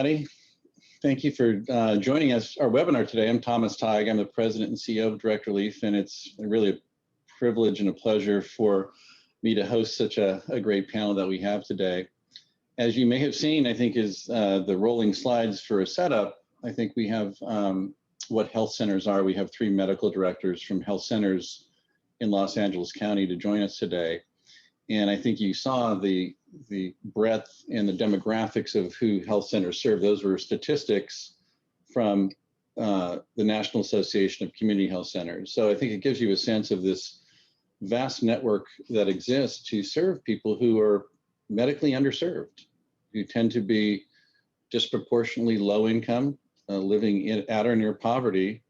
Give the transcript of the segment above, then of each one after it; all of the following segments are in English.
everybody. Thank you for joining us, our webinar today. I'm Thomas Tighe. I'm the President and CEO of Direct Relief, and it's really a privilege and a pleasure for me to host such a great panel that we have today. As you may have seen, I think is the rolling slides for a setup. I think we have what health centers are. We have 3 medical directors from health centers in Los Angeles County to join us today. And I think you saw the breadth and the demographics of who health centers serve. Those were statistics from the National Association of Community Health Centers. So I think it gives you a sense of this vast network that exists to serve people who are medically underserved, who tend to be disproportionately low income, living at or near poverty,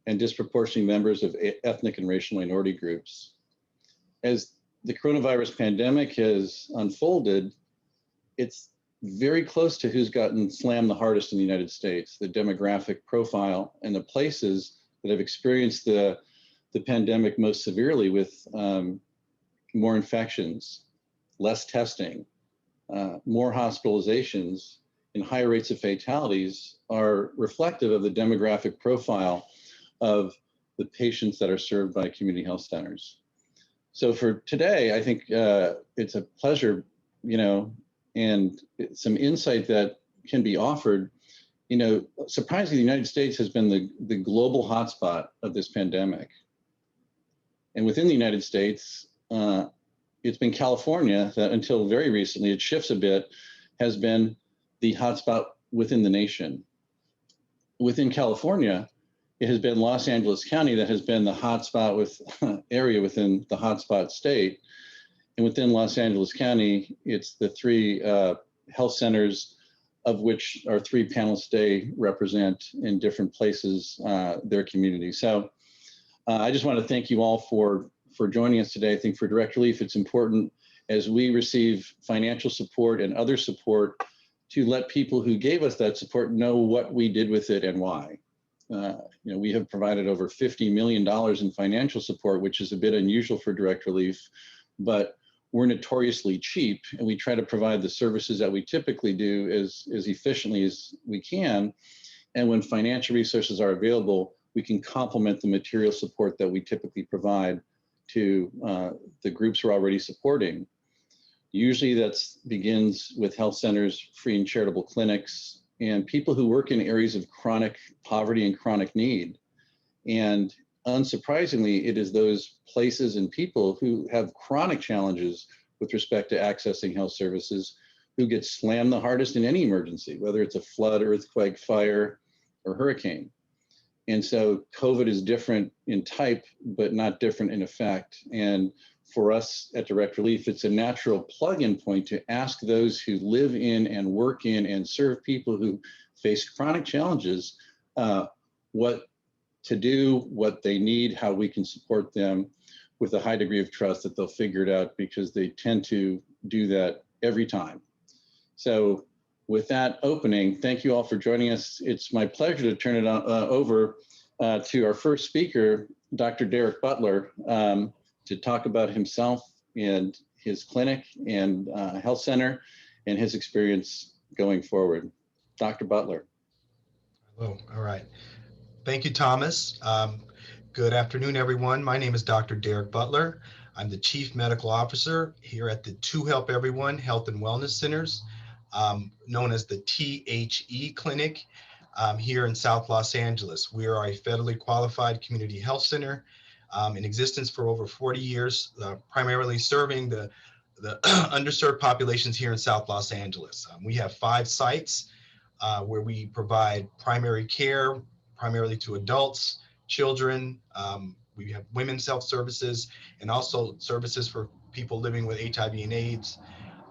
and disproportionately members of ethnic and racial minority groups. As the coronavirus pandemic has unfolded, it's very close to who's gotten slammed the hardest in the United States, the demographic profile and the places that have experienced the pandemic most severely with more infections, less testing, more hospitalizations, and higher rates of fatalities are reflective of the demographic profile of the patients that are served by community health centers. So for today, I think it's a pleasure, and some insight that can be offered. Surprisingly, the United States has been the global hotspot of this pandemic. And within the United States, it's been California that until very recently, it shifts a bit, has been the hotspot within the nation. Within California, it has been Los Angeles County that has been the hotspot area within the hotspot state. And within Los Angeles County, it's the 3 health centers, of which our 3 panelists today represent in different places their community. So I just want to thank you all for joining us today. I think for Direct Relief, it's important as we receive financial support and other support to let people who gave us that support know what we did with it and why. We have provided over $50 million in financial support, which is a bit unusual for Direct Relief, but we're notoriously cheap, and we try to provide the services that we typically do as efficiently as we can. And when financial resources are available, we can complement the material support that we typically provide to the groups we're already supporting. Usually that begins with health centers, free and charitable clinics, and people who work in areas of chronic poverty and chronic need. And unsurprisingly, it is those places and people who have chronic challenges with respect to accessing health services who get slammed the hardest in any emergency, whether it's a flood, earthquake, fire, or hurricane. And so COVID is different in type, but not different in effect. And for us at Direct Relief, it's a natural plug-in point to ask those who live in and work in and serve people who face chronic challenges what to do, what they need, how we can support them with a high degree of trust that they'll figure it out, because they tend to do that every time. So with that opening, thank you all for joining us. It's my pleasure to turn it over to our first speaker, Dr. Derrick Butler, to talk about himself and his clinic and health center and his experience going forward. Dr. Butler. Hello. All right. Thank you, Thomas. Good afternoon, everyone. My name is Dr. Derrick Butler. I'm the Chief Medical Officer here at the To Help Everyone Health and Wellness Centers, known as the T.H.E. Clinic here in South Los Angeles. We are a federally qualified community health center in existence for over 40 years, primarily serving the underserved populations here in South Los Angeles. We have 5 sites where we provide primary care, primarily to adults, children. We have women's health services, and also services for people living with HIV and AIDS,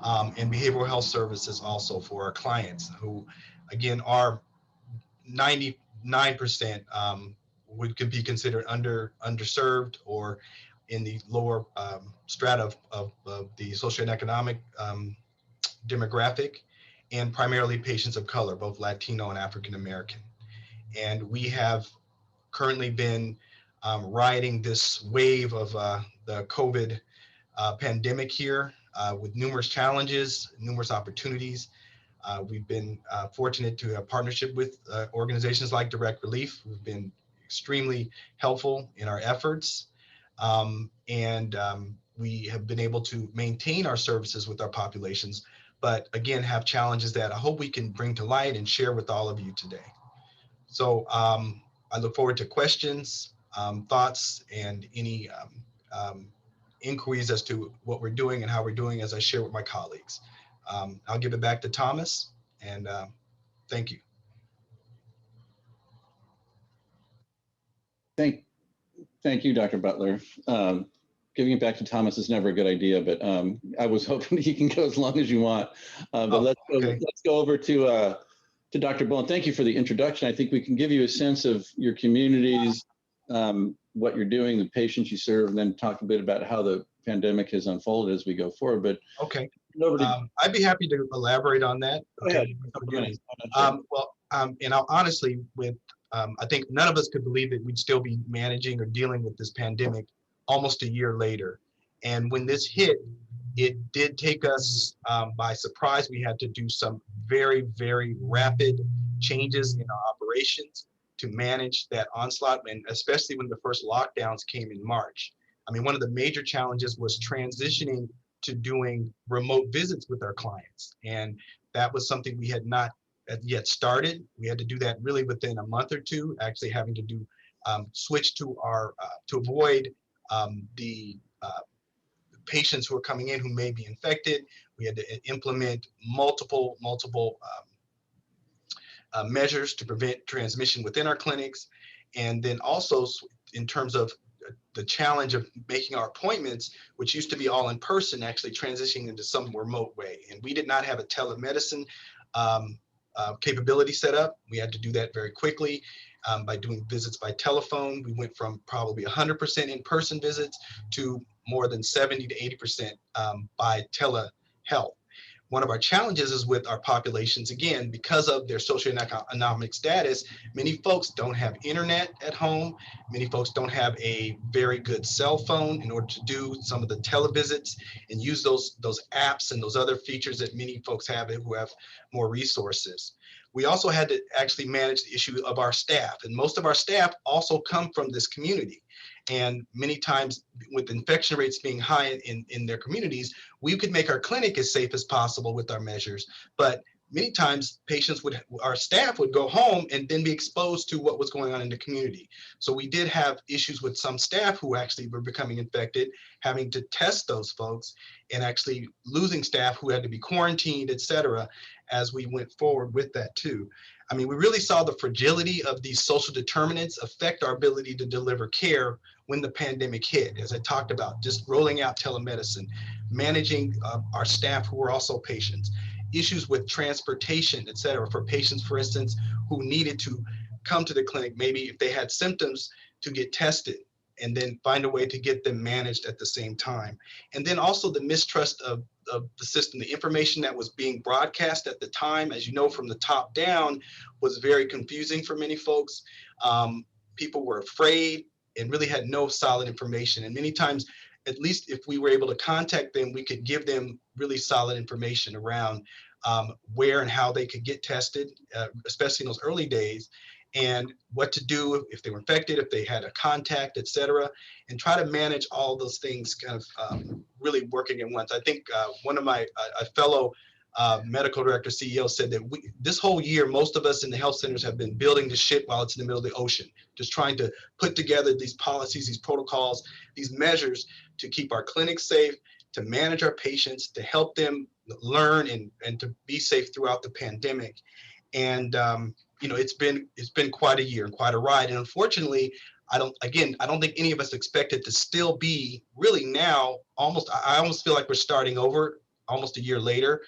and behavioral health services also for our clients who, again, are 99% could be considered underserved or in the lower strata of the socioeconomic demographic, and primarily patients of color, both Latino and African American. And we have currently been riding this wave of the COVID pandemic here with numerous challenges, numerous opportunities. We've been fortunate to have partnership with organizations like Direct Relief, who've been extremely helpful in our efforts. We have been able to maintain our services with our populations, but again, have challenges that I hope we can bring to light and share with all of you today. So I look forward to questions, thoughts, and any inquiries as to what we're doing and how we're doing as I share with my colleagues. I'll give it back to Thomas, and thank you. Thank you, Dr. Butler. Giving it back to Thomas is never a good idea, but I was hoping that you can go as long as you want. Let's go over to Dr. Bolan. Thank you for the introduction. I think we can give you a sense of your communities, what you're doing, the patients you serve, and then talk a bit about how the pandemic has unfolded as we go forward. But okay, I'd be happy to elaborate on that. Okay. And honestly, with I think none of us could believe that we'd still be managing or dealing with this pandemic almost a year later. And when this hit, it did take us by surprise. We had to do some very, very rapid changes in our operations to manage that onslaught, and especially when the first lockdowns came in March. I mean, one of the major challenges was transitioning to doing remote visits with our clients. And that was something we had not yet started. We had to do that really within a month or two, actually having to do switch to our to avoid the patients who are coming in who may be infected. We had to implement multiple measures to prevent transmission within our clinics. And then also in terms of the challenge of making our appointments, which used to be all in person, actually transitioning into some remote way. And we did not have a telemedicine capability set up. We had to do that very quickly by doing visits by telephone. We went from probably 100% in-person visits to more than 70 to 80% by telehealth. One of our challenges is with our populations, again, because of their socioeconomic status, many folks don't have internet at home. Many folks don't have a very good cell phone in order to do some of the televisits and use those apps and those other features that many folks have who have more resources. We also had to actually manage the issue of our staff, and most of our staff also come from this community. And many times with infection rates being high in their communities, we could make our clinic as safe as possible with our measures. But many times our staff would go home and then be exposed to what was going on in the community. So we did have issues with some staff who actually were becoming infected, having to test those folks, and actually losing staff who had to be quarantined, et cetera, as we went forward with that too. I mean, we really saw the fragility of these social determinants affect our ability to deliver care when the pandemic hit, as I talked about, just rolling out telemedicine, managing our staff who were also patients, issues with transportation, et cetera, for patients, for instance, who needed to come to the clinic, maybe if they had symptoms, to get tested and then find a way to get them managed at the same time. And then also the mistrust of the system, the information that was being broadcast at the time, as you know, from the top down, was very confusing for many folks. People were afraid and really had no solid information. And many times, at least if we were able to contact them, we could give them really solid information around where and how they could get tested, especially in those early days, and what to do if they were infected, if they had a contact, et cetera, and try to manage all those things kind of really working at once. I think one of my a fellow medical director CEO said that this whole year, most of us in the health centers have been building the ship while it's in the middle of the ocean, just trying to put together these policies, these protocols, these measures to keep our clinics safe, to manage our patients, to help them learn and to be safe throughout the pandemic. And you know, it's been quite a year and quite a ride. And unfortunately, I don't think any of us expected to still be really now I almost feel like we're starting over almost a year later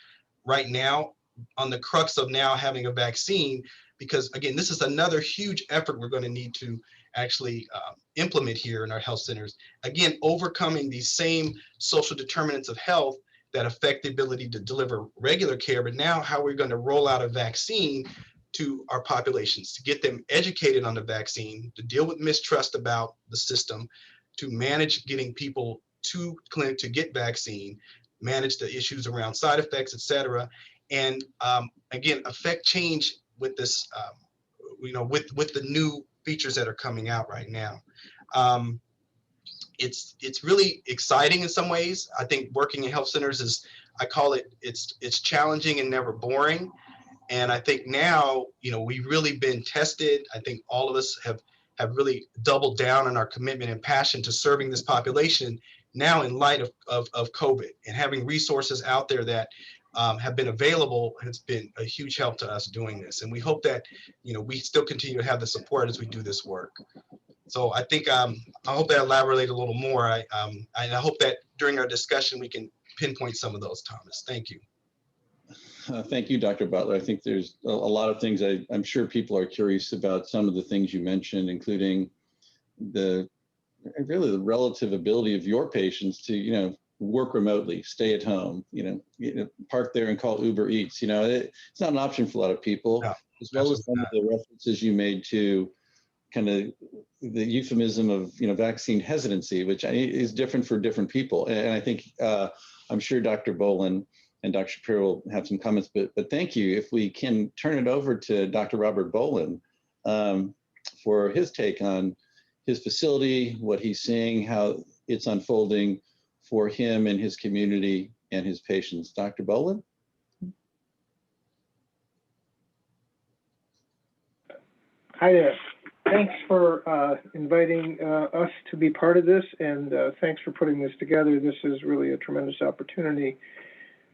right now on the crux of now having a vaccine, because again, this is another huge effort we're going to need to actually implement here in our health centers. Again, overcoming these same social determinants of health that affect the ability to deliver regular care, but now how we're going to roll out a vaccine to our populations, to get them educated on the vaccine, to deal with mistrust about the system, to manage getting people to clinic to get vaccine, manage the issues around side effects, et cetera, and again, affect change with this, with the new features that are coming out right now. It's really exciting in some ways. I think working in health centers is, I call it, it's challenging and never boring. And I think now, we've really been tested. I think all of us have really doubled down on our commitment and passion to serving this population now in light of COVID, and having resources out there that have been available has been a huge help to us doing this. And we hope that, we still continue to have the support as we do this work. So I think I hope that elaborate a little more. I hope that during our discussion we can pinpoint some of those, Thomas. Thank you. Thank you, Dr. Butler. I think there's a lot of things I'm sure people are curious about. Some of the things you mentioned, including really the relative ability of your patients to work remotely, stay at home, park there and call Uber Eats. It's not an option for a lot of people, No, as well as some of the references you made to kind of the euphemism of vaccine hesitancy, which is different for different people. And I think I'm sure Dr. Bolan and Dr. Shapiro will have some comments, but thank you. If we can turn it over to Dr. Robert Bolan for his take on his facility, what he's seeing, how it's unfolding for him and his community and his patients. Dr. Bolan? Hi there. Thanks for inviting us to be part of this, and thanks for putting this together. This is really a tremendous opportunity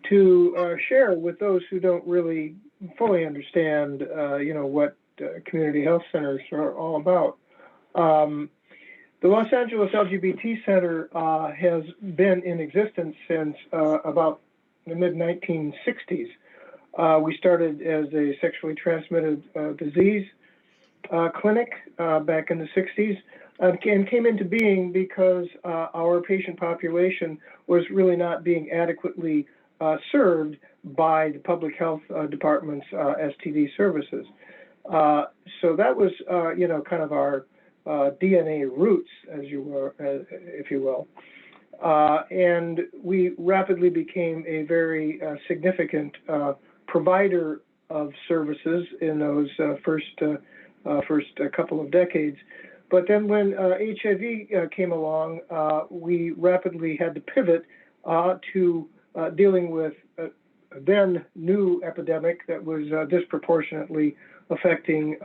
to share with those who don't really fully understand, what community health centers are all about. The Los Angeles LGBT Center has been in existence since about the mid-1960s. We started as a sexually transmitted disease clinic back in the 60s, and came into being because our patient population was really not being adequately served by the public health department's STD services. So that was, kind of our DNA roots, as you were, if you will. And we rapidly became a very significant provider of services in those first couple of decades. But then when HIV came along, we rapidly had to pivot to dealing with a then new epidemic that was disproportionately affecting,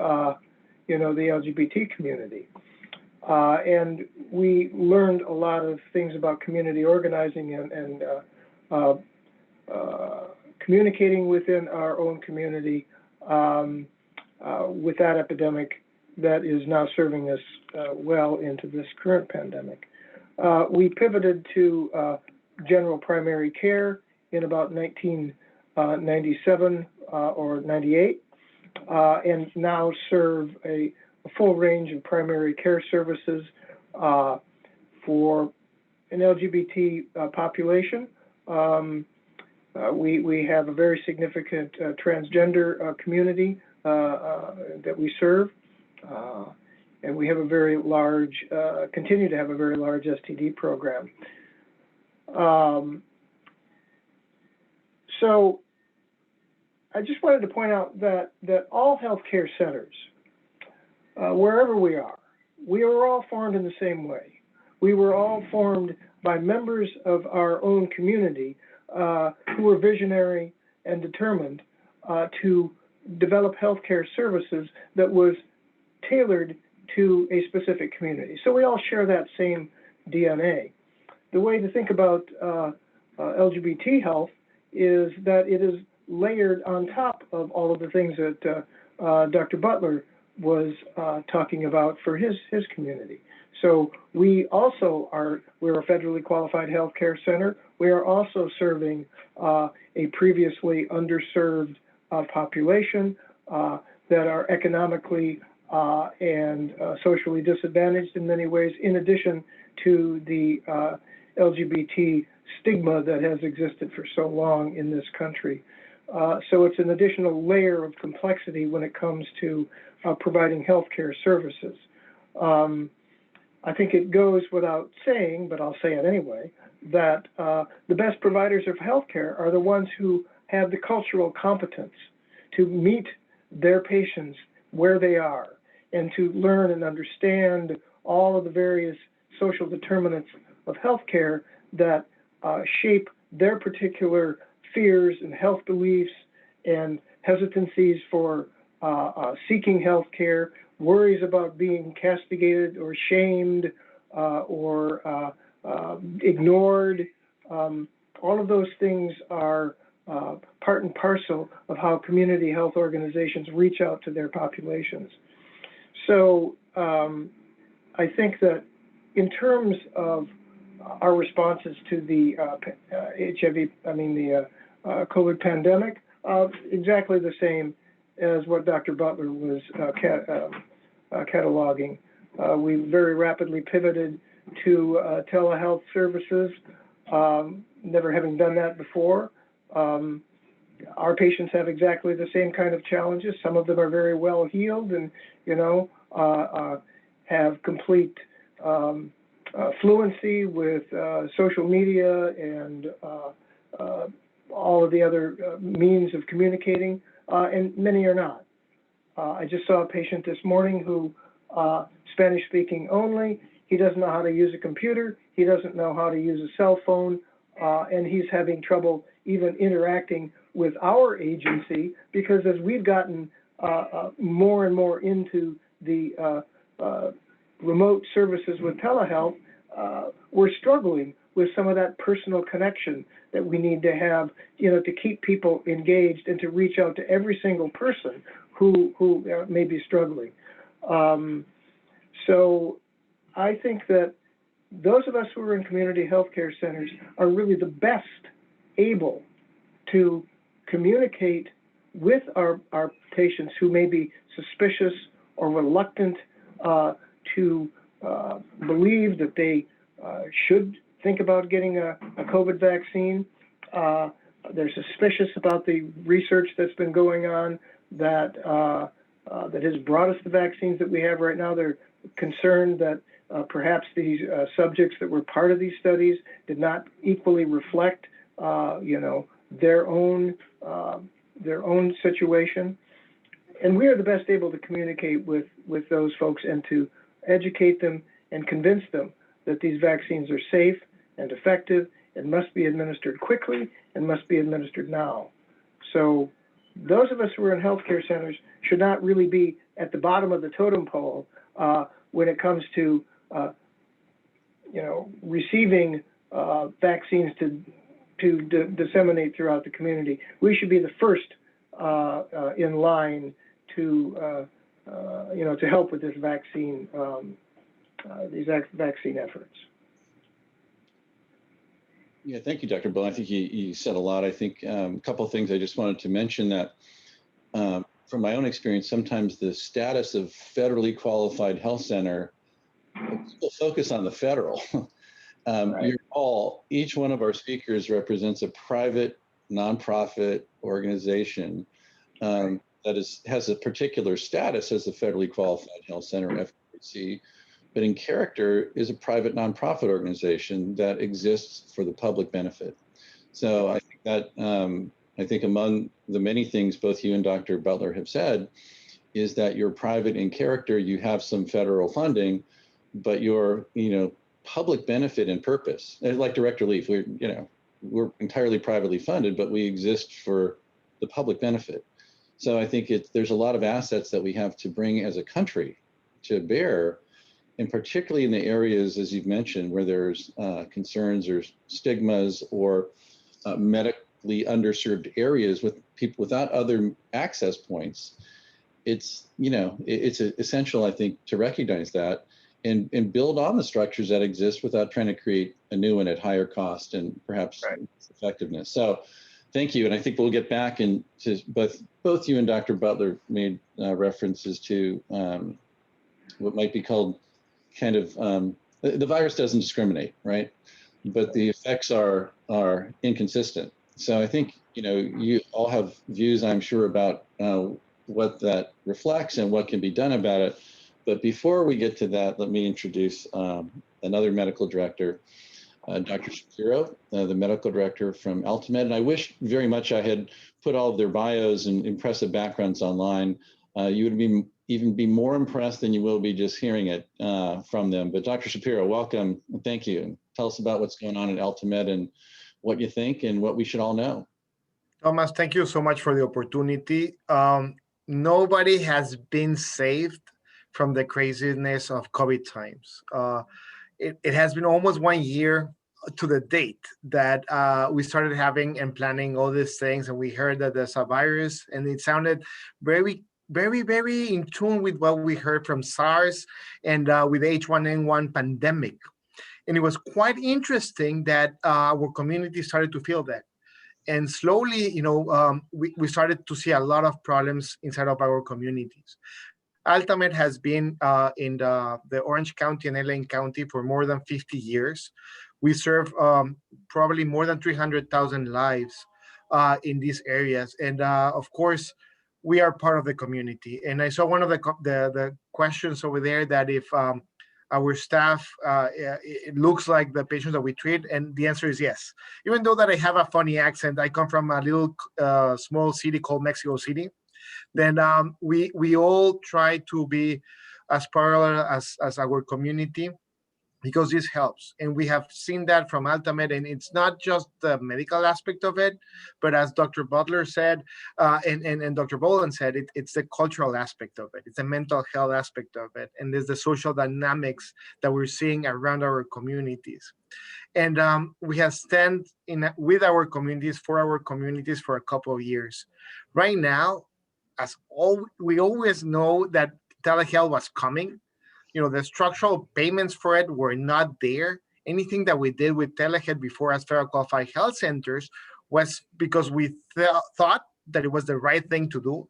the LGBT community. And we learned a lot of things about community organizing and communicating within our own community with that epidemic that is now serving us well into this current pandemic. We pivoted to general primary care in about 1997 or 98, and now serve a full range of primary care services for an LGBT population. We have a very significant transgender community that we serve, and we have a very large, continue to have a very large STD program. So I just wanted to point out that all healthcare centers, wherever we are all formed in the same way. We were all formed by members of our own community who were visionary and determined to develop healthcare services that was tailored to a specific community. So we all share that same DNA. The way to think about LGBT health is that it is layered on top of all of the things that Dr. Butler was talking about for his community. So we also we're a federally qualified healthcare center. We are also serving a previously underserved population that are economically and socially disadvantaged in many ways, in addition to the LGBT stigma that has existed for so long in this country. So it's an additional layer of complexity when it comes to providing healthcare services. I think it goes without saying, but I'll say it anyway, that the best providers of healthcare are the ones who have the cultural competence to meet their patients where they are and to learn and understand all of the various social determinants of healthcare that shape their particular fears and health beliefs and hesitancies for seeking healthcare, worries about being castigated or shamed or ignored. All of those things are part and parcel of how community health organizations reach out to their populations. So I think that in terms of our responses to the COVID pandemic, exactly the same as what Dr. Butler was cataloging. We very rapidly pivoted to telehealth services, never having done that before. Our patients have exactly the same kind of challenges. Some of them are very well healed and, have complete fluency with social media and all of the other means of communicating, and many are not. I just saw a patient this morning who Spanish speaking only. He doesn't know how to use a computer. He doesn't know how to use a cell phone, and he's having trouble even interacting with our agency because as we've gotten more and more into the remote services with telehealth, we're struggling with some of that personal connection that we need to have, to keep people engaged and to reach out to every single person who may be struggling. So I think that those of us who are in community healthcare centers are really the best able to communicate with our patients who may be suspicious or reluctant to believe that they should think about getting a COVID vaccine. They're suspicious about the research that's been going on that has brought us the vaccines that we have right now. They're concerned that perhaps these subjects that were part of these studies did not equally reflect, their own situation. And we are the best able to communicate with those folks and to educate them and convince them that these vaccines are safe and effective and must be administered quickly and must be administered now. So those of us who are in healthcare centers should not really be at the bottom of the totem pole when it comes to, receiving vaccines to disseminate throughout the community. We should be the first in line to help with this vaccine, these vaccine efforts. Yeah, thank you, Dr. Bolan. I think you said a lot. I think a couple of things I just wanted to mention that from my own experience, sometimes the status of federally qualified health center, people focus on the federal. Right. Each one of our speakers represents a private nonprofit organization that has a particular status as a federally qualified health center, FQHC, but in character is a private nonprofit organization that exists for the public benefit. So I think that among the many things both you and Dr. Butler have said is that you're private in character, you have some federal funding, but you're, public benefit and purpose. Like Director Leaf, we're entirely privately funded, but we exist for the public benefit. So I think there's a lot of assets that we have to bring as a country to bear, and particularly in the areas, as you've mentioned, where there's concerns or stigmas or medically underserved areas with people without other access points. It's essential, I think, to recognize that and build on the structures that exist without trying to create a new one at higher cost and perhaps effectiveness. So thank you. And I think we'll get back into both you and Dr. Butler made references to what might be called kind of, the virus doesn't discriminate, right? But the effects are inconsistent. So I think, you all have views, I'm sure, about what that reflects and what can be done about it. But before we get to that, let me introduce another medical director. Dr. Shapiro, the medical director from AltaMed. And I wish very much I had put all of their bios and impressive backgrounds online. You would even be more impressed than you will be just hearing it from them. But Dr. Shapiro, welcome and thank you. Tell us about what's going on at AltaMed and what you think and what we should all know. Thomas, thank you so much for the opportunity. Nobody has been saved from the craziness of COVID times. It has been almost 1 year to the date that we started having and planning all these things, and we heard that there's a virus, and it sounded very, very, very in tune with what we heard from SARS and with H1N1 pandemic. And it was quite interesting that our community started to feel that. And slowly, we started to see a lot of problems inside of our communities. AltaMed has been in the Orange County and LA County for more than 50 years. We serve probably more than 300,000 lives in these areas. And of course, we are part of the community. And I saw one of the questions over there that if our staff, it looks like the patients that we treat, and the answer is yes. Even though that I have a funny accent, I come from a little small city called Mexico City. Then we all try to be as parallel as our community, because this helps. And we have seen that from AltaMed, and it's not just the medical aspect of it, but as Dr. Butler said, and Dr. Bolan said, it's the cultural aspect of it. It's the mental health aspect of it. And there's the social dynamics that we're seeing around our communities. And we have stand with our communities, for our communities for a couple of years. Right now, we always know that telehealth was coming. The structural payments for it were not there. Anything that we did with telehealth before as federal qualified health centers was because we thought that it was the right thing to do,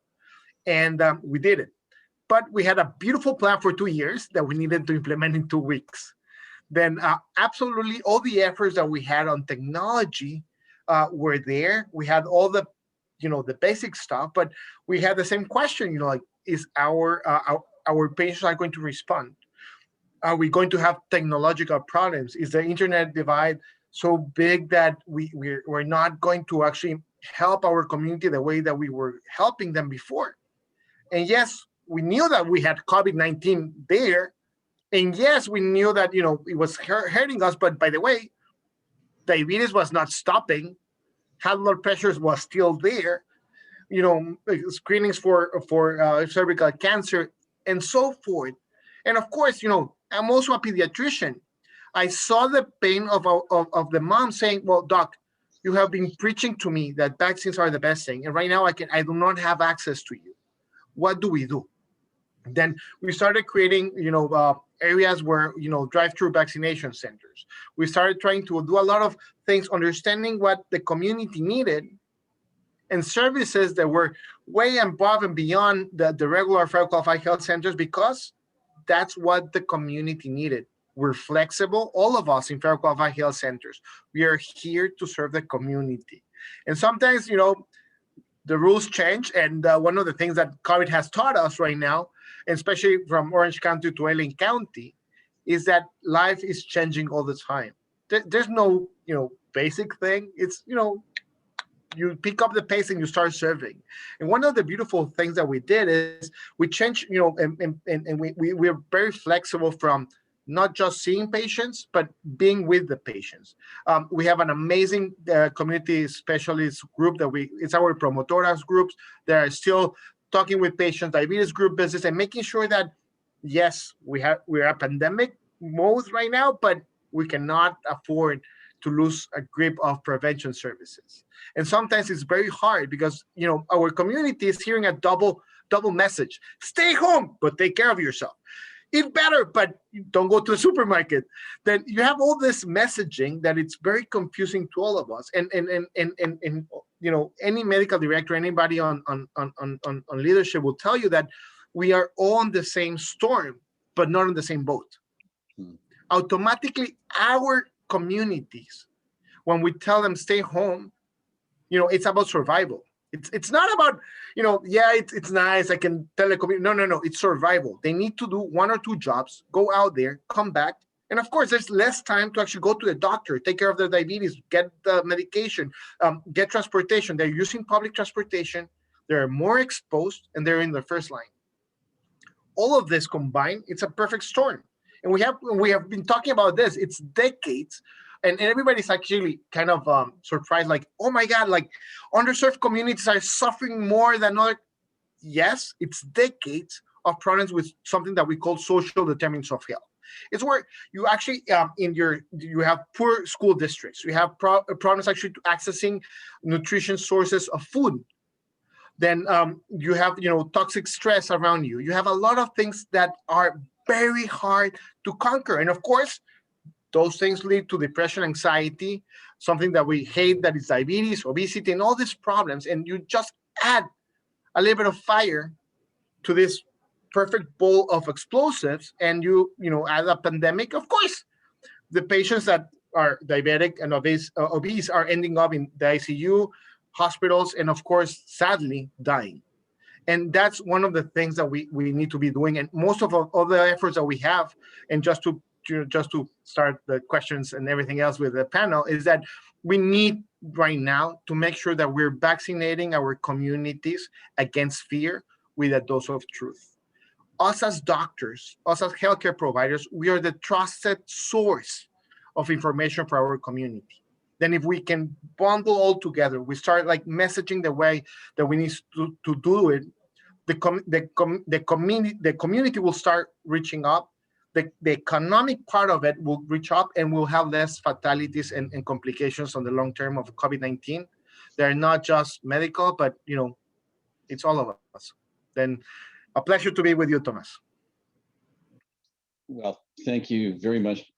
and we did it. But we had a beautiful plan for 2 years that we needed to implement in 2 weeks. Then absolutely all the efforts that we had on technology were there. We had all the basic stuff, but we had the same question, like, is our patients are going to respond? Are we going to have technological problems? Is the internet divide so big that we're not going to actually help our community the way that we were helping them before? And yes, we knew that we had COVID-19 there. And yes, we knew that, it was hurting us. But by the way, diabetes was not stopping. High blood pressures was still there. Screenings for cervical cancer and so forth. And of course, I'm also a pediatrician. I saw the pain of the mom saying, well, doc, you have been preaching to me that vaccines are the best thing. And right now I do not have access to you. What do we do? Then we started creating, areas where, drive-through vaccination centers. We started trying to do a lot of things, understanding what the community needed, and services that were way above and beyond the regular federal qualified health centers, because that's what the community needed. We're flexible, all of us in federal qualified health centers. We are here to serve the community. And sometimes, the rules change. And one of the things that COVID has taught us right now, especially from Orange County to LA County, is that life is changing all the time. There's no, basic thing. It's, you pick up the pace and you start serving. And one of the beautiful things that we did is we changed, and we're very flexible from not just seeing patients, but being with the patients. We have an amazing community specialist group it's our promotoras groups that are still talking with patients, diabetes group business, and making sure that, yes, we're a pandemic mode right now, but we cannot afford to lose a grip of prevention services. And sometimes it's very hard because, our community is hearing a double message. Stay home, but take care of yourself. Eat better, but don't go to the supermarket. Then you have all this messaging that it's very confusing to all of us. And any medical director, anybody on leadership will tell you that we are all on the same storm, but not on the same boat. Automatically, our communities, when we tell them stay home, it's about survival. It's not about, it's nice, I can telecommute. No, it's survival. They need to do 1 or 2 jobs, go out there, come back, And of course, there's less time to actually go to the doctor, take care of their diabetes, get the medication, get transportation. They're using public transportation. They're more exposed, and they're in the first line. All of this combined, it's a perfect storm. And we have been talking about this. It's decades, and everybody's actually kind of surprised, like, oh my God, like underserved communities are suffering more than other. Yes, it's decades of problems with something that we call social determinants of health. It's where you actually you have poor school districts. You have problems actually to accessing nutrition sources of food. Then you have toxic stress around you. You have a lot of things that are very hard to conquer, and of course, those things lead to depression, anxiety, something that we hate, that is diabetes, obesity, and all these problems. And you just add a little bit of fire to this perfect bowl of explosives, and you add a pandemic. Of course, the patients that are diabetic and obese are ending up in the ICU, hospitals, and of course, sadly, dying. And that's one of the things that we need to be doing. And most of all the efforts that we have, and just to start the questions and everything else with the panel, is that we need right now to make sure that we're vaccinating our communities against fear with a dose of truth. Us as doctors, us as healthcare providers, we are the trusted source of information for our community. Then if we can bundle all together, we start like messaging the way that we need to do it, the community will start reaching up. The economic part of it will reach up, and we'll have less fatalities and complications on the long term of COVID-19. They're not just medical, but it's all of us. Then a pleasure to be with you, Thomas. Well, thank you very much.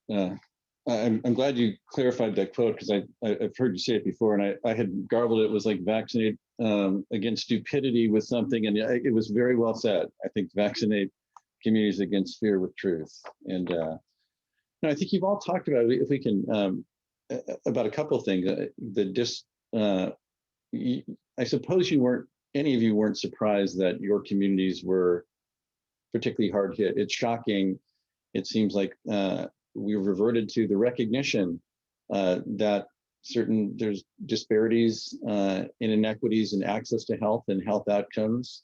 I'm glad you clarified that quote, because I've heard you say it before, and I had garbled it. It was like vaccinate against stupidity with something, and it was very well said. I think vaccinate communities against fear with truth. And I think you've all talked about, if we can, about a couple of things. I suppose any of you weren't surprised that your communities were particularly hard hit. It's shocking. It seems like we reverted to the recognition that there's disparities and inequities in access to health and health outcomes.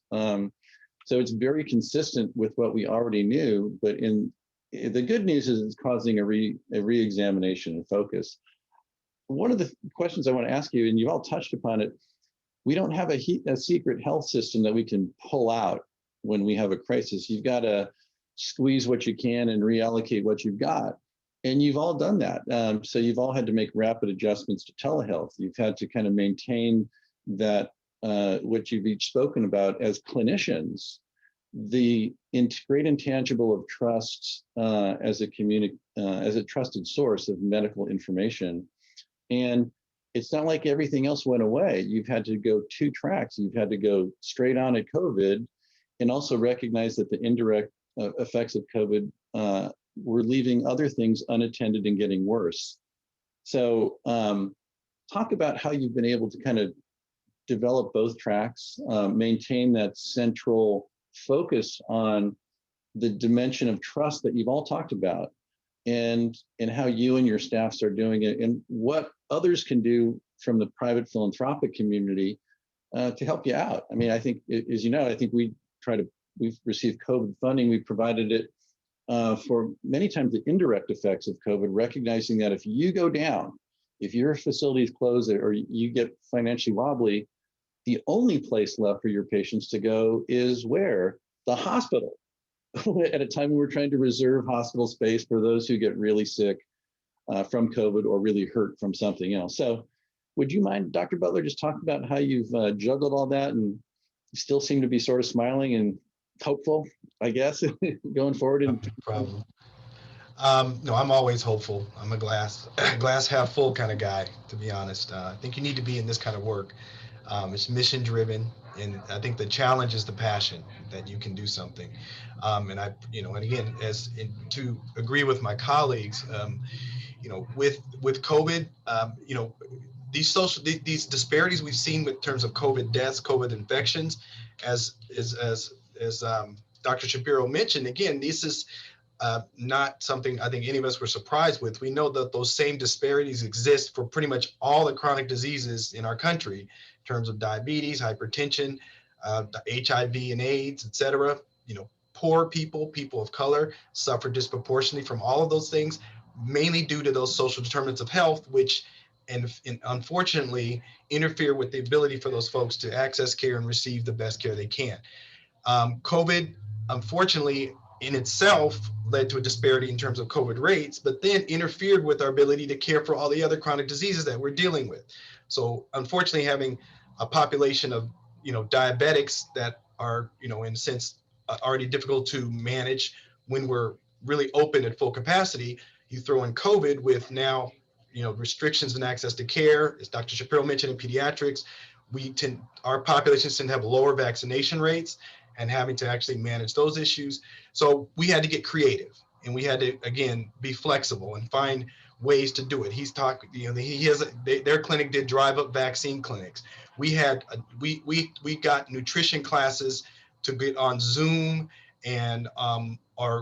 So it's very consistent with what we already knew, but the good news is it's causing a re-examination and focus. One of the questions I want to ask you, and you've all touched upon it, we don't have a secret health system that we can pull out when we have a crisis. You've got to squeeze what you can and reallocate what you've got. And you've all done that. So you've all had to make rapid adjustments to telehealth. You've had to kind of maintain that, what you've each spoken about as clinicians, the great intangible of trust as a trusted source of medical information. And it's not like everything else went away. You've had to go two tracks. You've had to go straight on at COVID, and also recognize that the indirect effects of COVID were leaving other things unattended and getting worse. So talk about how you've been able to kind of develop both tracks, maintain that central focus on the dimension of trust that you've all talked about, and how you and your staffs are doing it, and what others can do from the private philanthropic community to help you out. I mean, I think, as you know, I think we've received COVID funding. We provided it for many times the indirect effects of COVID, recognizing that if you go down, if your facilities close or you get financially wobbly, the only place left for your patients to go is where? The hospital. At a time when we're trying to reserve hospital space for those who get really sick from COVID or really hurt from something else. So would you mind, Dr. Butler, just talk about how you've juggled all that, and you still seem to be sort of smiling and hopeful, I guess, going forward? No problem. No, I'm always hopeful. I'm a glass half full kind of guy, to be honest. I think you need to be in this kind of work. It's mission driven, and I think the challenge is the passion that you can do something. And again, to agree with my colleagues, with COVID, these disparities we've seen with terms of COVID deaths, COVID infections, as Dr. Shapiro mentioned, again, this is not something I think any of us were surprised with. We know that those same disparities exist for pretty much all the chronic diseases in our country in terms of diabetes, hypertension, HIV and AIDS, et cetera. You know, poor people, people of color suffer disproportionately from all of those things, mainly due to those social determinants of health, which and unfortunately interfere with the ability for those folks to access care and receive the best care they can. COVID, unfortunately, in itself led to a disparity in terms of COVID rates, but then interfered with our ability to care for all the other chronic diseases that we're dealing with. So unfortunately, having a population of, diabetics that are, in a sense, already difficult to manage when we're really open at full capacity, you throw in COVID with now, restrictions in access to care, as Dr. Shapiro mentioned in pediatrics, our populations tend to have lower vaccination rates and having to actually manage those issues. So we had to get creative, and we had to, again, be flexible and find ways to do it. He's talking, their clinic did drive-up vaccine clinics. We had, we got nutrition classes to get on Zoom, and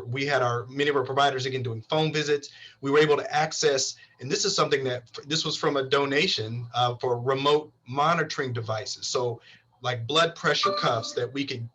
we had many of our providers, again, doing phone visits. We were able to access, and this is something this was from a donation for remote monitoring devices. So like blood pressure cuffs that we could,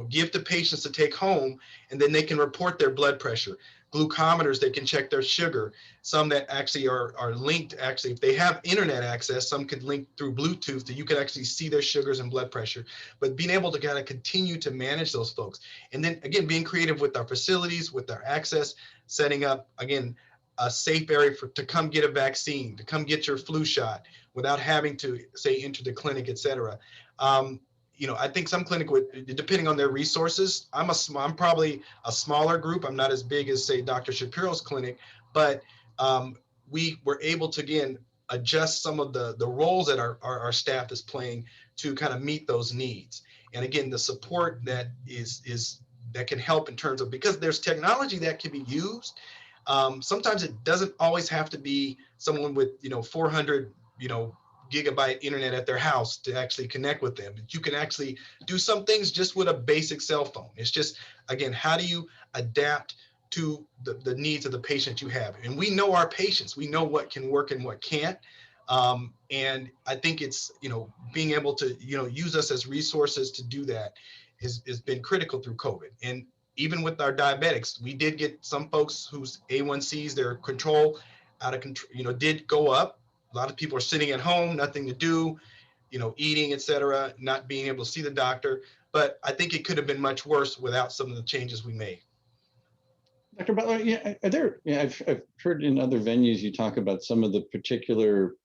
give to patients to take home, and then they can report their blood pressure. Glucometers, they can check their sugar. Some that actually are linked, actually, if they have internet access, some could link through Bluetooth that you can actually see their sugars and blood pressure. But being able to kind of continue to manage those folks. And then again, being creative with our facilities, with our access, setting up, again, a safe area to come get a vaccine, to come get your flu shot without having to, say, enter the clinic, et cetera. I think some clinic would, depending on their resources, I'm probably a smaller group. I'm not as big as, say, Dr. Shapiro's clinic, but we were able to, again, adjust some of the roles that our staff is playing to kind of meet those needs. And again, the support that that can help in terms of, because there's technology that can be used. Sometimes it doesn't always have to be someone with, 400, gigabyte internet at their house to actually connect with them. You can actually do some things just with a basic cell phone. It's just, again, how do you adapt to the needs of the patient you have? And we know our patients, we know what can work and what can't. And I think it's, being able to, use us as resources to do that has been critical through COVID. And even with our diabetics, we did get some folks whose A1Cs, their control out of control, did go up. A lot of people are sitting at home, nothing to do, eating, et cetera, not being able to see the doctor. But I think it could have been much worse without some of the changes we made. Dr. Butler, I've heard in other venues you talk about some of the particular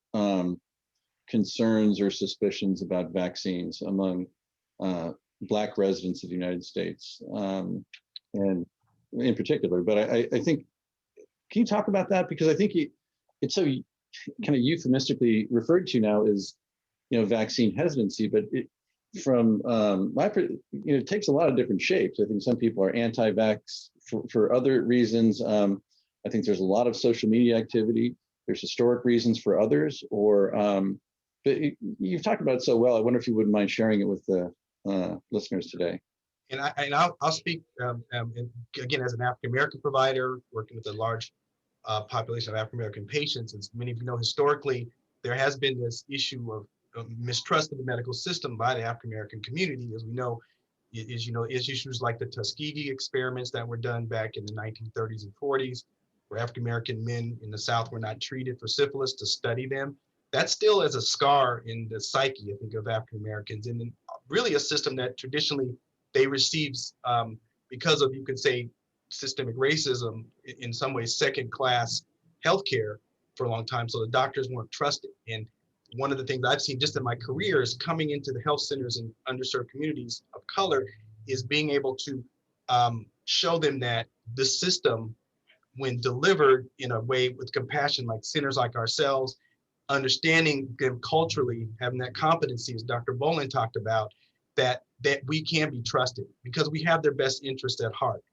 concerns or suspicions about vaccines among Black residents of the United States, and in particular. But I think, can you talk about that? Because I think it's so kind of euphemistically referred to now as, vaccine hesitancy, but from it takes a lot of different shapes. I think some people are anti-vax for other reasons. I think there's a lot of social media activity. There's historic reasons for others, but you've talked about it so well. I wonder if you wouldn't mind sharing it with the listeners today. And I'll speak again as an African American provider working with a large population of African American patients. As many of you know, historically there has been this issue of mistrust of the medical system by the African American community. As we know, is issues like the Tuskegee experiments that were done back in the 1930s and 40s, where African American men in the South were not treated for syphilis to study them. That still is a scar in the psyche, I think, of African Americans, and really a system that traditionally they received because of, you could say, systemic racism, in some ways second-class healthcare for a long time. So the doctors weren't trusted. And one of the things I've seen just in my career is coming into the health centers in underserved communities of color is being able to show them that the system, when delivered in a way with compassion, like centers like ourselves, understanding them culturally, having that competency, as Dr. Bolan talked about, that we can be trusted because we have their best interest at heart.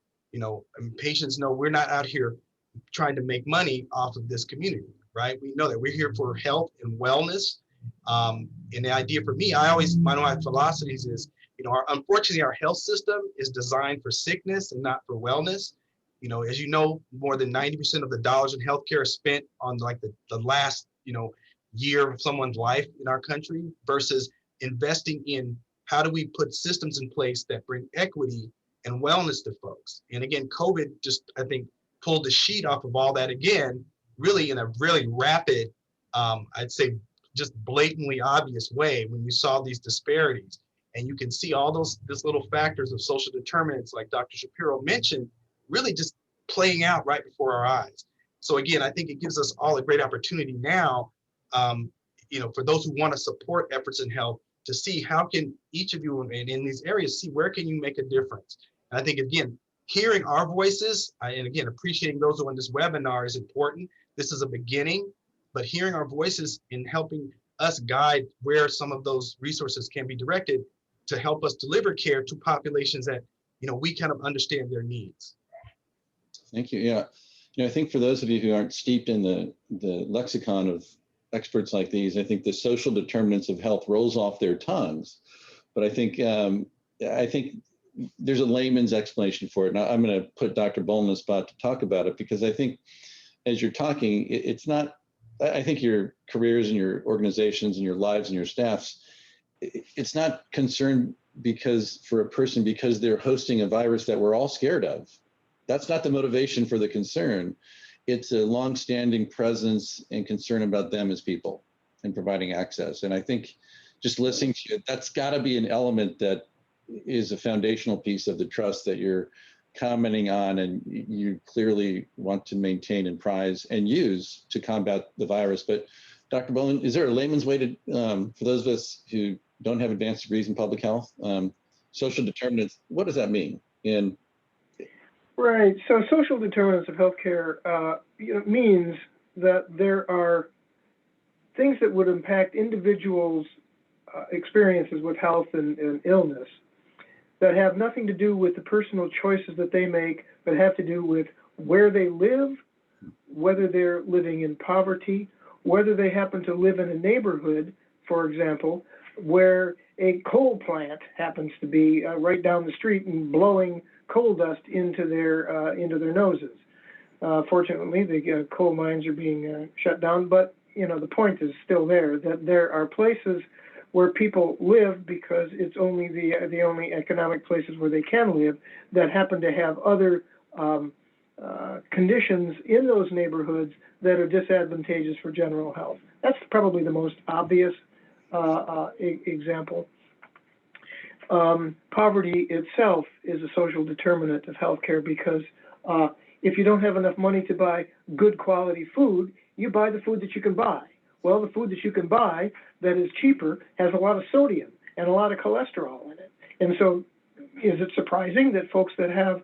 Patients know we're not out here trying to make money off of this community, right? We know that we're here for health and wellness. And the idea for me, one of my philosophies is, unfortunately, our health system is designed for sickness and not for wellness. As you know, more than 90% of the dollars in healthcare are spent on like the last, year of someone's life in our country versus investing in how do we put systems in place that bring equity and wellness to folks. And again, COVID just, I think, pulled the sheet off of all that again, really in a really rapid, I'd say just blatantly obvious way when you saw these disparities. And you can see all those little factors of social determinants, like Dr. Shapiro mentioned, really just playing out right before our eyes. So again, I think it gives us all a great opportunity now, for those who want to support efforts in health, to see how can each of you in these areas see where can you make a difference. And I think, again, hearing our voices, and again, appreciating those who are in this webinar is important. This is a beginning, but hearing our voices in helping us guide where some of those resources can be directed to help us deliver care to populations that, we kind of understand their needs. Thank you. Yeah. I think for those of you who aren't steeped in the lexicon of experts like these, I think the social determinants of health rolls off their tongues. But I think there's a layman's explanation for it. Now I'm going to put Dr. Bolan on the spot to talk about it, because I think as you're talking, it's not, I think your careers and your organizations and your lives and your staffs, it's not concerned because they're hosting a virus that we're all scared of. That's not the motivation for the concern. It's a longstanding presence and concern about them as people and providing access. And I think just listening to you, that's got to be an element that is a foundational piece of the trust that you're commenting on, and you clearly want to maintain and prize and use to combat the virus. But Dr. Bolan, is there a layman's way to, for those of us who don't have advanced degrees in public health, social determinants, what does that mean? Right. So social determinants of healthcare means that there are things that would impact individuals' experiences with health and illness that have nothing to do with the personal choices that they make, but have to do with where they live, whether they're living in poverty, whether they happen to live in a neighborhood, for example, where a coal plant happens to be right down the street and blowing coal dust into their noses. Fortunately, the coal mines are being shut down, but the point is still there, that there are places where people live because it's only the only economic places where they can live that happen to have other conditions in those neighborhoods that are disadvantageous for general health. That's probably the most obvious example. Poverty itself is a social determinant of healthcare because if you don't have enough money to buy good quality food, you buy the food that you can buy. Well, the food that you can buy that is cheaper has a lot of sodium and a lot of cholesterol in it. And so is it surprising that folks that have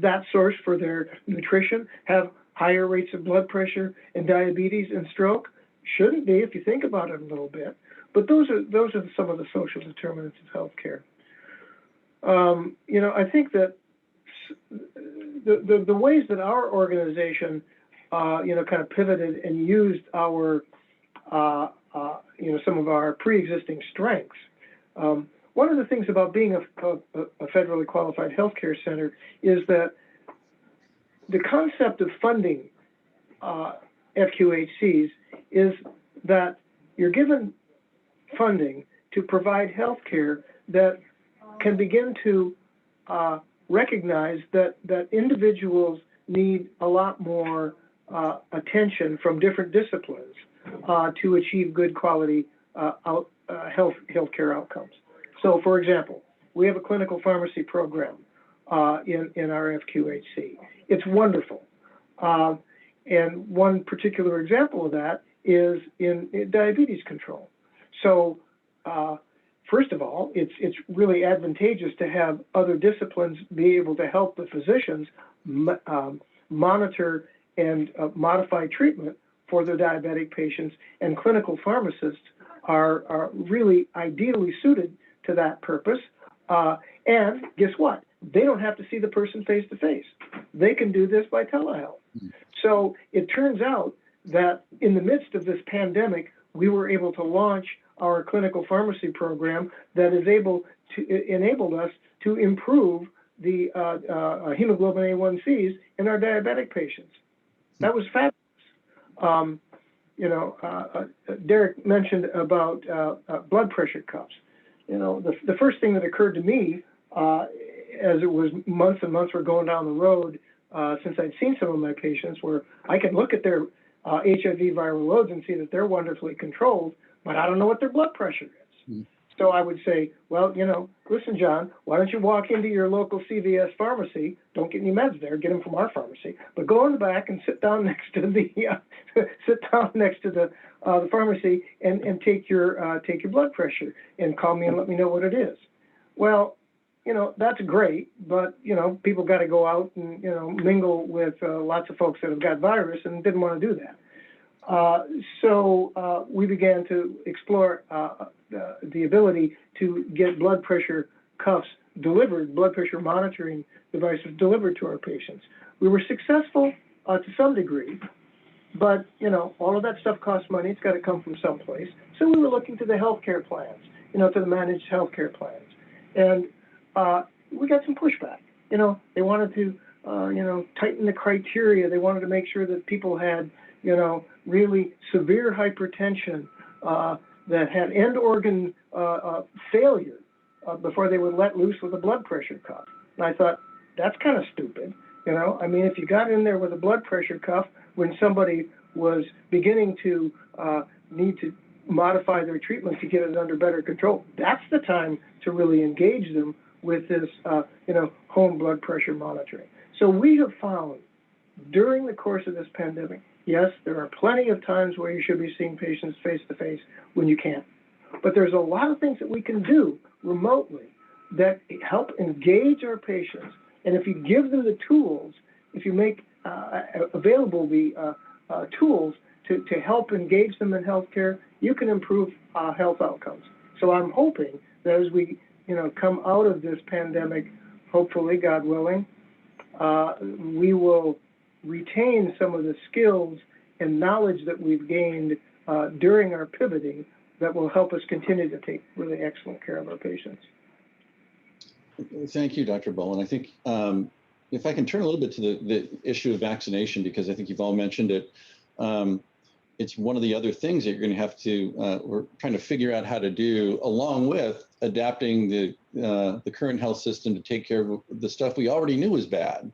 that source for their nutrition have higher rates of blood pressure and diabetes and stroke? Shouldn't be if you think about it a little bit. But those are some of the social determinants of healthcare. I think that the ways that our organization, kind of pivoted and used our, some of our pre-existing strengths. One of the things about being a federally qualified healthcare center is that the concept of funding FQHCs is that you're given funding to provide healthcare that can begin to recognize that individuals need a lot more attention from different disciplines to achieve good quality healthcare outcomes. So, for example, we have a clinical pharmacy program in our FQHC. It's wonderful. And one particular example of that is in diabetes control. So, first of all, it's really advantageous to have other disciplines be able to help the physicians monitor and modify treatment for their diabetic patients, and clinical pharmacists are really ideally suited to that purpose. And guess what? They don't have to see the person face to face. They can do this by telehealth. So it turns out that in the midst of this pandemic, we were able to launch our clinical pharmacy program that is able to enable us to improve the hemoglobin A1Cs in our diabetic patients. That was fabulous. Derrick mentioned about blood pressure cuffs. The first thing that occurred to me, as it was months and months were going down the road, since I'd seen some of my patients, where I can look at their HIV viral loads and see that they're wonderfully controlled, but I don't know what their blood pressure is. Mm. So I would say, well, listen, John, why don't you walk into your local CVS pharmacy? Don't get any meds there. Get them from our pharmacy. But go in the back and sit down next to the pharmacy and take your blood pressure and call me and let me know what it is. Well, that's great, but people got to go out and mingle with lots of folks that have got virus and didn't want to do that. So we began to explore the ability to get blood pressure cuffs delivered, blood pressure monitoring devices delivered to our patients. We were successful to some degree, but all of that stuff costs money. It's got to come from someplace. So we were looking to the healthcare plans, to the managed healthcare plans, and we got some pushback. They wanted to, tighten the criteria. They wanted to make sure that people had, really severe hypertension that had end organ failure before they would let loose with a blood pressure cuff. And I thought, that's kind of stupid. If you got in there with a blood pressure cuff when somebody was beginning to need to modify their treatment to get it under better control, that's the time to really engage them with this, home blood pressure monitoring. So we have found during the course of this pandemic, yes, there are plenty of times where you should be seeing patients face-to-face when you can't. But there's a lot of things that we can do remotely that help engage our patients. And if you give them the tools, if you make available the tools to help engage them in healthcare, you can improve health outcomes. So I'm hoping that as we come out of this pandemic, hopefully, God willing, we will retain some of the skills and knowledge that we've gained during our pivoting that will help us continue to take really excellent care of our patients. Thank you, Dr. Bolan. I think if I can turn a little bit to the issue of vaccination, because I think you've all mentioned it, it's one of the other things that you're going to have to, we're trying to figure out how to do, along with adapting the current health system to take care of the stuff we already knew was bad.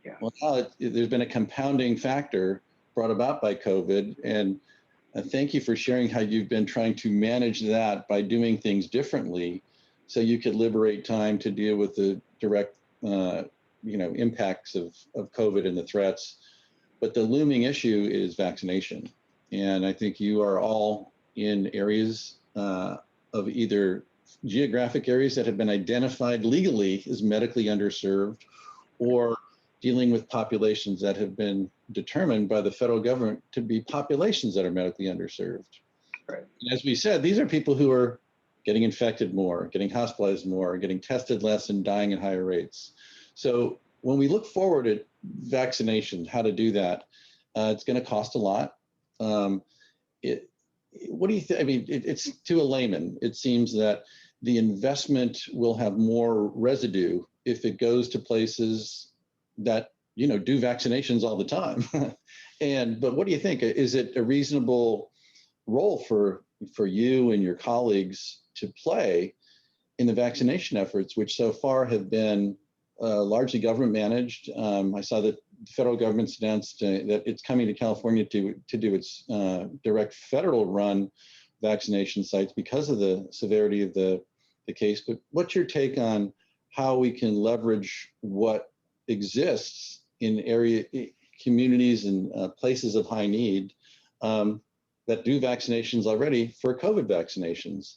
Yeah. Well, now there's been a compounding factor brought about by COVID, and thank you for sharing how you've been trying to manage that by doing things differently, so you could liberate time to deal with the direct, impacts of COVID and the threats. But the looming issue is vaccination, and I think you are all in areas of either geographic areas that have been identified legally as medically underserved, or dealing with populations that have been determined by the federal government to be populations that are medically underserved. Right. And as we said, these are people who are getting infected more, getting hospitalized more, getting tested less, and dying at higher rates. So when we look forward at vaccination, how to do that, it's going to cost a lot. What do you think? I mean, it's to a layman, it seems that the investment will have more residue if it goes to places that do vaccinations all the time. But what do you think? Is it a reasonable role for you and your colleagues to play in the vaccination efforts, which so far have been largely government managed? I saw that the federal government's announced that it's coming to California to do its direct federal run vaccination sites because of the severity of the case. But what's your take on how we can leverage what exists in communities and places of high need that do vaccinations already for COVID vaccinations?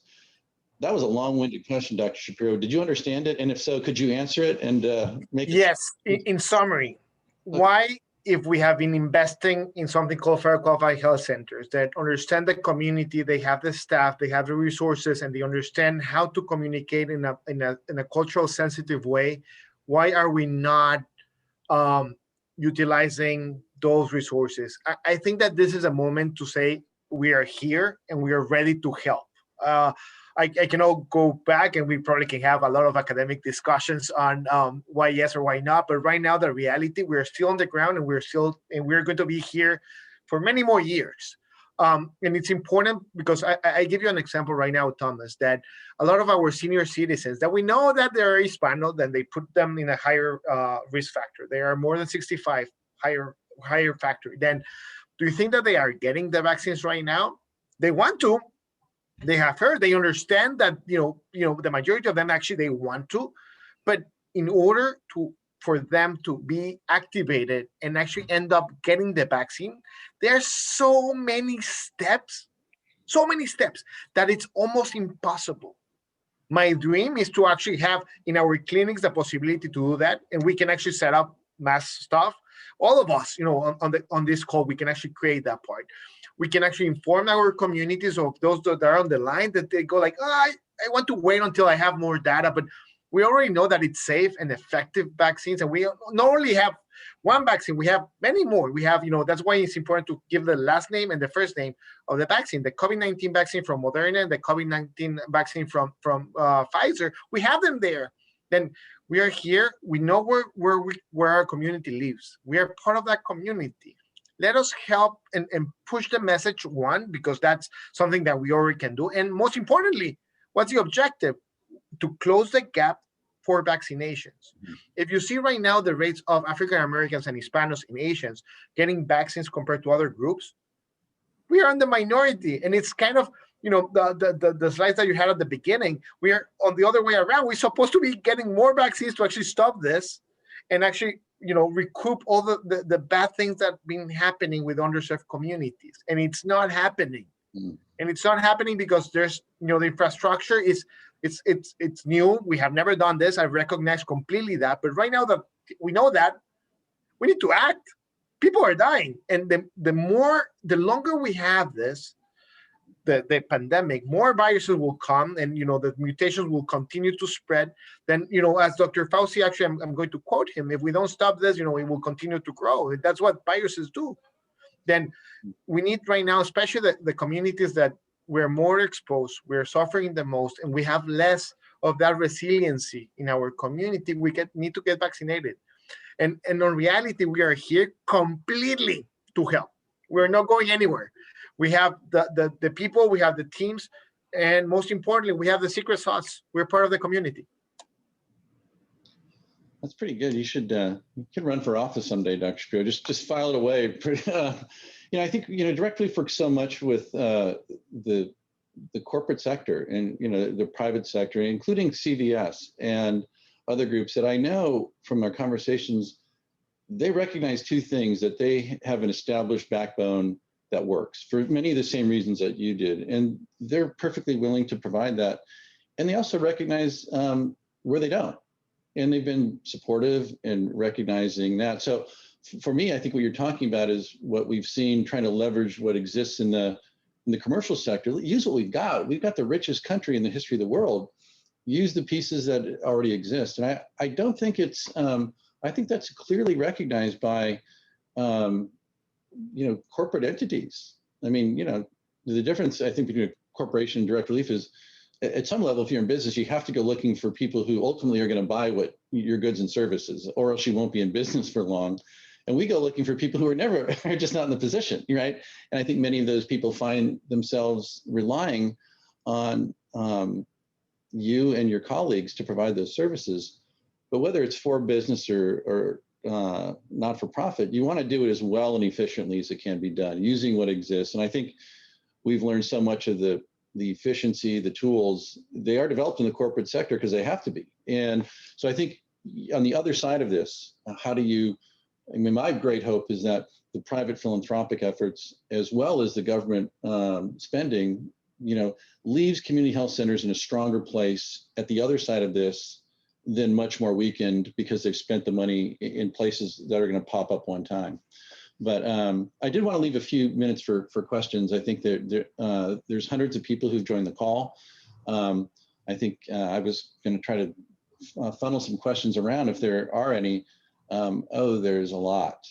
That was a long-winded question, Dr. Shapiro. Did you understand it? And if so, could you answer it and make it? Yes, in summary, why, if we have been investing in something called federal qualified health centers that understand the community, they have the staff, they have the resources, and they understand how to communicate in a cultural sensitive way, why are we not utilizing those resources? I think that this is a moment to say we are here and we are ready to help. I cannot go back, and we probably can have a lot of academic discussions on why yes or why not. But right now, the reality, we're still on the ground, and we're going to be here for many more years. And it's important because I give you an example right now, Thomas, that a lot of our senior citizens that we know that they're Hispano, then they put them in a higher risk factor. They are more than 65, higher factor. Then do you think that they are getting the vaccines right now? They want to. They have heard. They understand that the majority of them actually they want to, but in order for them to be activated and actually end up getting the vaccine, there's so many steps that it's almost impossible. My dream is to actually have in our clinics the possibility to do that, and we can actually set up mass stuff. All of us, on this call, we can actually create that part. We can actually inform our communities of those that are on the line that they go like, I want to wait until I have more data, but we already know that it's safe and effective vaccines, and we not only have one vaccine, we have many more. We have, that's why it's important to give the last name and the first name of the vaccine. The COVID-19 vaccine from Moderna and the COVID-19 vaccine from Pfizer. We have them there. Then we are here. We know where our community lives. We are part of that community. Let us help and push the message, one, because that's something that we already can do. And most importantly, what's the objective? To close the gap for vaccinations. If you see right now the rates of African Americans and Hispanos and Asians getting vaccines compared to other groups, we are in the minority. And it's kind of, the slides that you had at the beginning, we are on the other way around. We're supposed to be getting more vaccines to actually stop this and actually, recoup all the bad things that have been happening with underserved communities. And it's not happening. And it's not happening because there's, the infrastructure is, it's new. We have never done this. I recognize completely that. But right now that we know that, we need to act. People are dying. And the longer we have this, the pandemic, more viruses will come, and the mutations will continue to spread. Then as Dr. Fauci, actually I'm going to quote him, if we don't stop this, it will continue to grow. That's what viruses do. Then we need right now, especially the communities that we're more exposed, we're suffering the most, and we have less of that resiliency in our community, we need to get vaccinated. And in reality, we are here completely to help. We're not going anywhere. We have the people, we have the teams, and most importantly, we have the secret sauce. We're part of the community. That's pretty good. You can run for office someday, Dr. Shapiro. Just file it away. I think directly work so much with the corporate sector and the private sector, including CVS and other groups that I know from our conversations, they recognize two things: that they have an established backbone that works for many of the same reasons that you did, and they're perfectly willing to provide that. And they also recognize where they don't, and they've been supportive in recognizing that. So for me, I think what you're talking about is what we've seen, trying to leverage what exists in the commercial sector. Use what we've got. We've got the richest country in the history of the world. Use the pieces that already exist. And I don't think it's, I think that's clearly recognized by, corporate entities. I mean, the difference I think between a corporation and direct relief is, at some level, if you're in business, you have to go looking for people who ultimately are going to buy what your goods and services, or else you won't be in business for long. And we go looking for people who are just not in the position, right? And I think many of those people find themselves relying on you and your colleagues to provide those services. But whether it's for business or not for profit, you want to do it as well and efficiently as it can be done, using what exists. And I think we've learned so much of the efficiency, the tools, they are developed in the corporate sector because they have to be. And so I think on the other side of this, my great hope is that the private philanthropic efforts, as well as the government spending, leaves community health centers in a stronger place at the other side of this than much more weakened, because they've spent the money in places that are going to pop up one time. But I did want to leave a few minutes for questions. I think there's hundreds of people who've joined the call. I think I was going to try to funnel some questions around if there are any. There's a lot.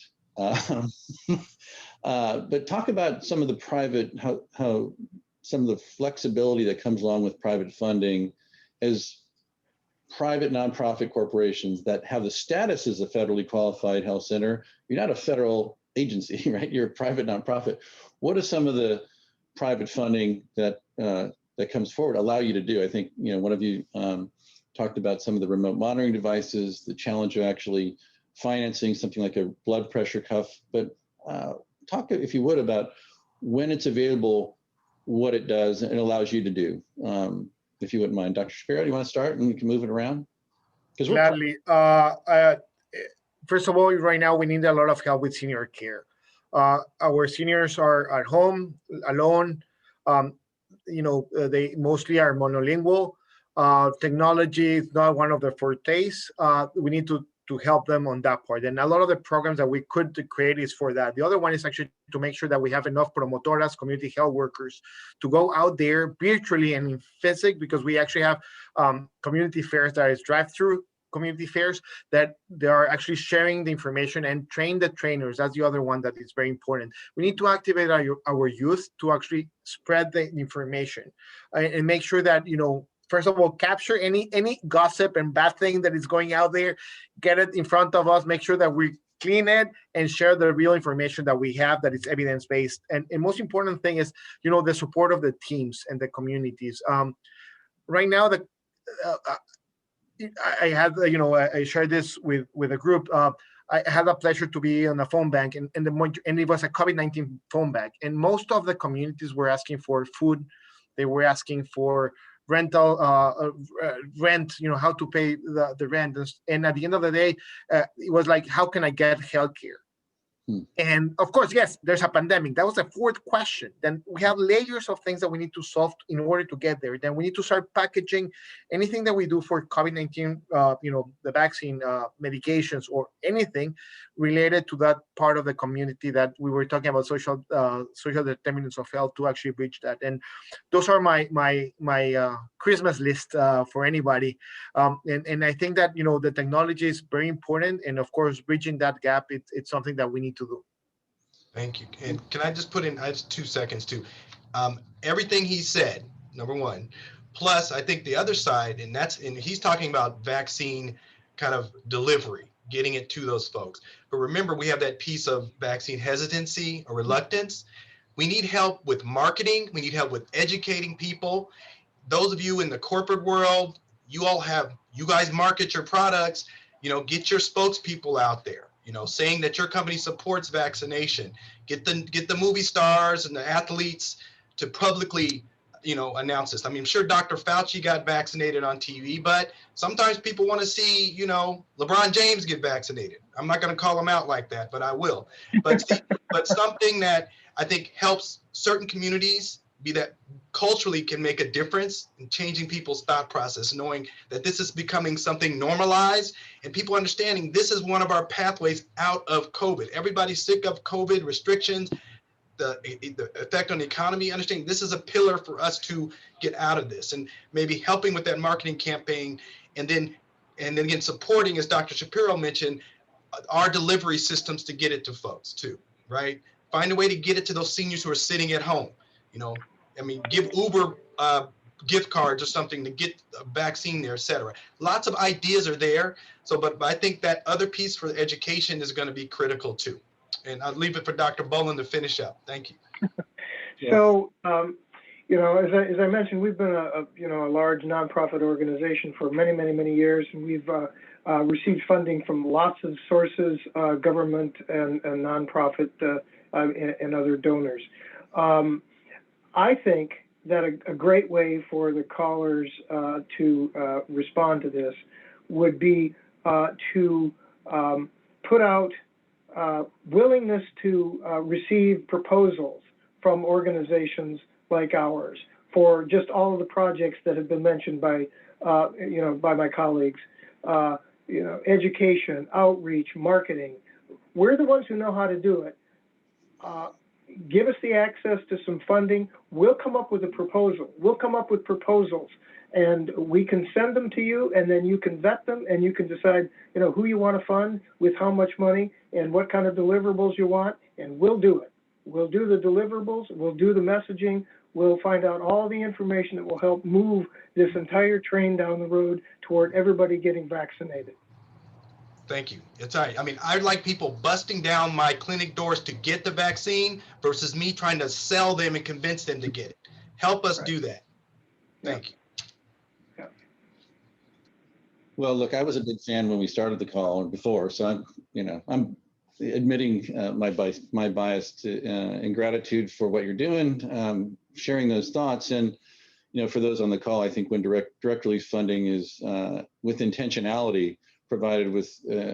But talk about some of the private, how some of the flexibility that comes along with private funding as private nonprofit corporations that have the status as a federally qualified health center. You're not a federal agency, right? You're a private nonprofit. What are some of the private funding that that comes forward allow you to do? I think, you know, one of you talked about some of the remote monitoring devices, the challenge of actually financing something like a blood pressure cuff, but talk, if you would, about when it's available, what it does and allows you to do. If you wouldn't mind, Dr. Shapiro, do you want to start and we can move it around? Gladly. First of all, right now we need a lot of help with senior care. Our seniors are at home alone. You know, they mostly are monolingual. Technology is not one of their fortes. We need to help them on that part. And a lot of the programs that we could create is for that. The other one is actually to make sure that we have enough promotoras, community health workers, to go out there virtually and in physics, because we actually have community fairs that is drive-through community fairs that they are actually sharing the information and train the trainers. That's the other one that is very important. We need to activate our youth to actually spread the information and make sure that, you know, first of all, capture any gossip and bad thing that is going out there, get it in front of us, make sure that we clean it and share the real information that we have that is evidence-based. And most important thing is, you know, the support of the teams and the communities. Right now, I had, you know, I shared this with a group. I had a pleasure to be on a phone bank, and it was a COVID-19 phone bank. And most of the communities were asking for food. They were asking for rental, rent, you know, how to pay the rent. And at the end of the day, it was like, how can I get healthcare? And of course, yes, there's a pandemic. That was the fourth question. Then we have layers of things that we need to solve in order to get there. Then we need to start packaging anything that we do for COVID-19, you know, the vaccine, medications, or anything related to that part of the community that we were talking about, social determinants of health, to actually reach that. And those are my Christmas list for anybody. And I think that, you know, the technology is very important. And of course, bridging that gap, it's something that we need to do. Thank you. And can I just put in, I have 2 seconds too. Everything he said, number one, plus I think the other side, and he's talking about vaccine kind of delivery, getting it to those folks. But remember, we have that piece of vaccine hesitancy or reluctance. We need help with marketing. We need help with educating people. Those of you in the corporate world, you guys market your products, you know, get your spokespeople out there, you know, saying that your company supports vaccination. Get the movie stars and the athletes to publicly, you know, announce this. I mean, I'm sure Dr. Fauci got vaccinated on TV, but sometimes people want to see, you know, LeBron James get vaccinated. I'm not going to call him out like that, but I will. But something that I think helps certain communities be that culturally can make a difference in changing people's thought process, knowing that this is becoming something normalized and people understanding this is one of our pathways out of COVID. Everybody's sick of COVID restrictions, the effect on the economy, understanding this is a pillar for us to get out of this, and maybe helping with that marketing campaign. And then again, supporting, as Dr. Shapiro mentioned, our delivery systems to get it to folks too, right? Find a way to get it to those seniors who are sitting at home. You know, I mean, give Uber gift cards or something to get a vaccine there, et cetera. Lots of ideas are there. So, but I think that other piece for education is going to be critical too. And I'll leave it for Dr. Bolan to finish up. Thank you. So, you know, as I mentioned, we've been a large nonprofit organization for many years, and we've received funding from lots of sources, government and nonprofit and other donors. I think that a great way for the callers to respond to this would be to put out willingness to receive proposals from organizations like ours for just all of the projects that have been mentioned by my colleagues. Education, outreach, marketing. We're the ones who know how to do it. Give us the access to some funding. We'll come up with a proposal. We'll come up with proposals, and we can send them to you, and then you can vet them, and you can decide, you know, who you want to fund, with how much money, and what kind of deliverables you want, and we'll do it. We'll do the deliverables. We'll do the messaging. we'll find out all the information that will help move this entire train down the road toward everybody getting vaccinated. Thank you. It's all right. I mean, I like people busting down my clinic doors to get the vaccine versus me trying to sell them and convince them to get it. Help us do that. Thank you. Yeah. Well, look, I was a big fan when we started the call or before, so I'm admitting my bias to in gratitude for what you're doing, sharing those thoughts. And for those on the call, I think when direct relief funding is with intentionality, provided with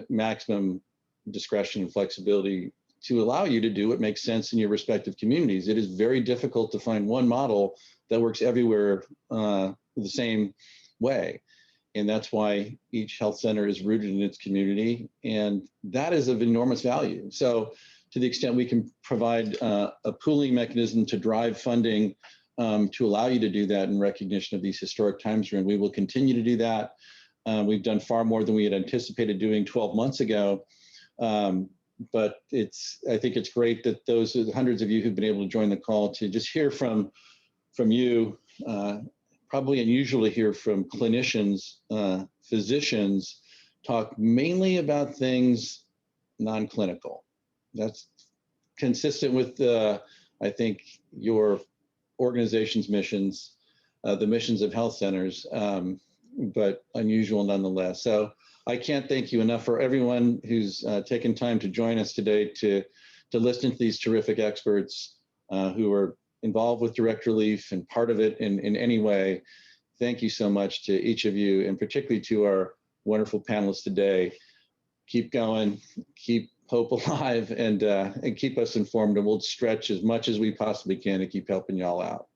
maximum discretion and flexibility to allow you to do what makes sense in your respective communities. It is very difficult to find one model that works everywhere the same way. And that's why each health center is rooted in its community. And that is of enormous value. So to the extent we can provide a pooling mechanism to drive funding to allow you to do that in recognition of these historic times we're in, we will continue to do that. We've done far more than we had anticipated doing 12 months ago. But I think it's great that those hundreds of you who've been able to join the call to just hear from you, probably unusual to hear from clinicians, physicians, talk mainly about things non-clinical. That's consistent with, I think, your organization's missions, the missions of health centers. But unusual nonetheless. So I can't thank you enough for everyone who's taken time to join us today to listen to these terrific experts who are involved with direct relief and part of it in any way. Thank you so much to each of you, and particularly to our wonderful panelists today. Keep going, keep hope alive, and keep us informed, and we'll stretch as much as we possibly can to keep helping y'all out.